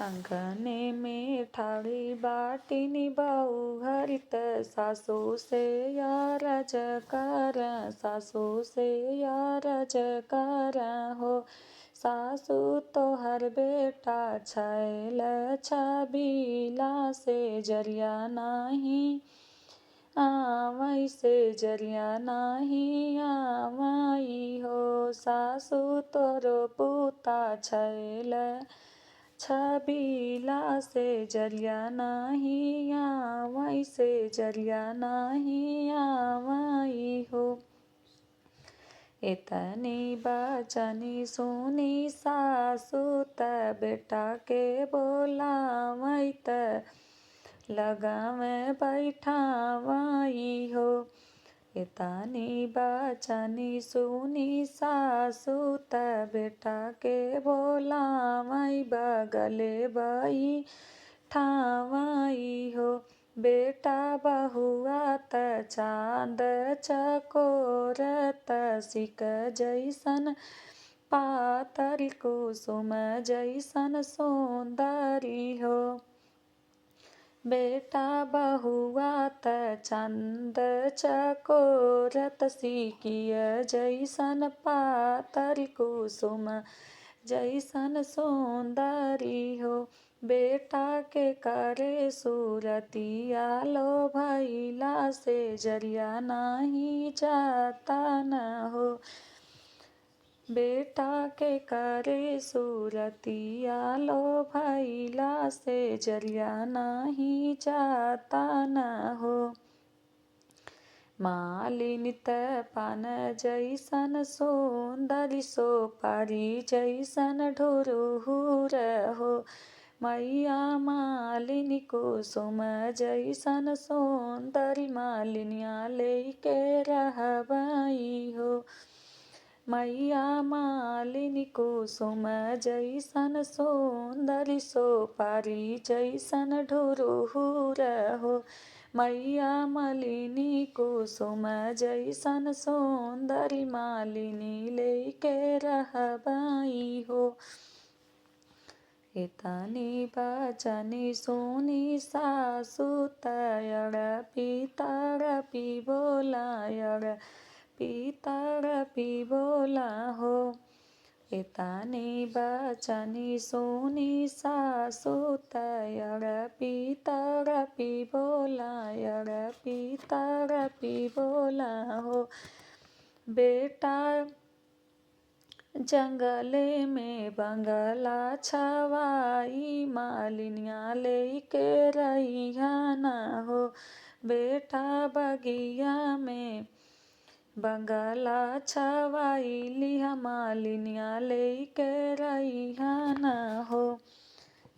अंगने में ठाड़ी बाटिनी बहू हरित सासू से या रजकार सासू से या रजकार हो। सासू तोहर बेटा छैल छबीला से जरिया नाही आवै से जरिया नाही आवै हो। सासू तोरो पुता छैल छबीला से जरिया नाही आवै से जरिया नाही आवै हो। इतनी बचनी सुनी सासू त बेटा के बोलावै त लगावे बैठावै हो। इतनी बचनी सुनी सासू त बेटा के बोलावै बगले बैठावै हो। बेटा बहुआ त चाँद चकोरत सिक जैसन पातर कुसुम जैसन सुंदरी हो। बेटा बहुआ त चाँद चकोरत सिकिय जैसन पातर कुसुम जैसन सुंदरी हो। बेटा के करे सूरतिया लो भैला से जरिया नाही जाता न हो। बेटा के करे सूरतिया लो भैला से जरिया नाही जाता न हो। मालिनी त पान जैसन सुंदरी सोपारी जैसन ढुरहुर हो। मैया मालिनी कुसुम जैसन सुंदरी मालिनिया लेके रहबै हो। मैया मालिनी कुसुम जैसन सुंदरी सोपारी जैसन ढुरहुर हो। मैया मालिनी कुसुम जैसन सुंदरी मालिनी लेके रहबै हो। इतनी बचनी सुनी सासू तड़पी तड़पी बोला तड़पी बोला हो। इतनी बचनी सुनी सासू तड़पी तड़पी बोला तड़पी बोला हो। बेटा जंगले में बंगला छवाई मालिनिया लेके रहिया न हो। बेटा बगिया में बंगला छवाई लिहा मालिनिया लेके रहिया न हो।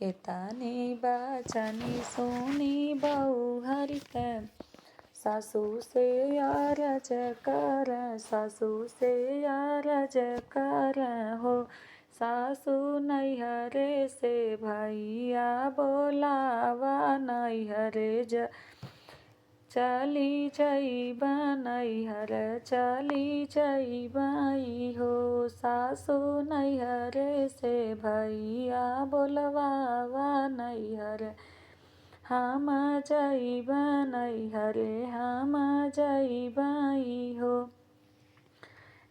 इतनी बचनी सुनी बहू हरित सासू से या रजकर सासू से या रजकर हो। सासू नैहरे से भैया बोलावा नैहरे चली जइबा नैहर चली जइबै हो। सासू नैहरे से भैया बोलवावा नैहर हम जइबा नैहरे हम जइबै हो।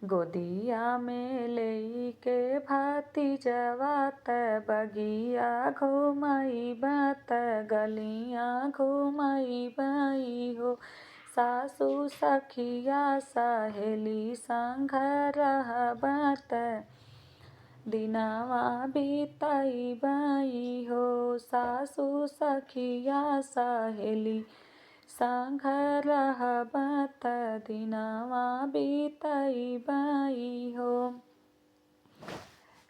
गोदिया में लेके भतीजवा त बगिया घुमैबा त गलिया घुमैबै हो। सासू सखिया सहेली संग रहबा त दिनवा बितैबै हो। सासू सखिया सहेली संग रहबा त दिनवा बितैबै हो।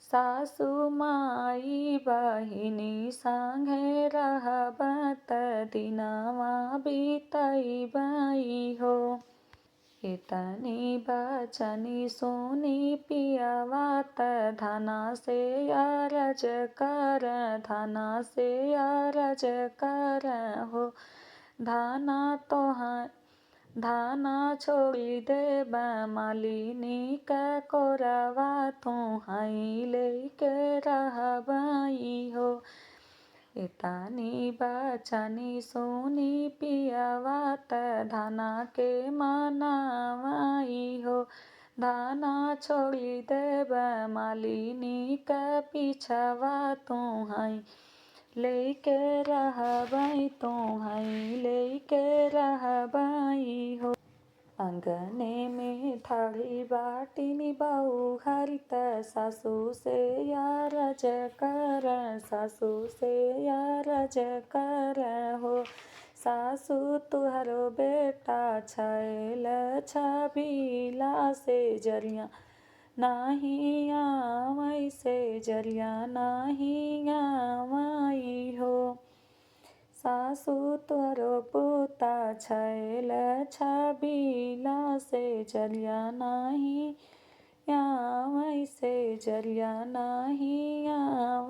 सासू माई बहिनी संगे रहबा त दिनवा बितैबै हो। इतनी बचनी सुनी पियवा त धना से अरज कर धना से अरज कर हो। धाना धाना छोड़ी देबा मालिनी का कोरवा तुहई लेके रहबै हो। एतानी बचनी सुनी पियवा त धाना के मनावाई हो। धाना छोड़ी देब मालिनी का पीछवा तुहई लेके रहबई तुहई लेके रहबई हो। अंगने में ठाड़ी बाटिनी बहू हरित सासू से यारज कर सासू से यारज कर हो। सासू तुहरो बेटा छैल छबीला से जरिया नाही आवै से जरिया नाही आवै हो। सासू तोरो पोता छैल छबीला से जरिया नाही आवै से जरिया नाही आवै।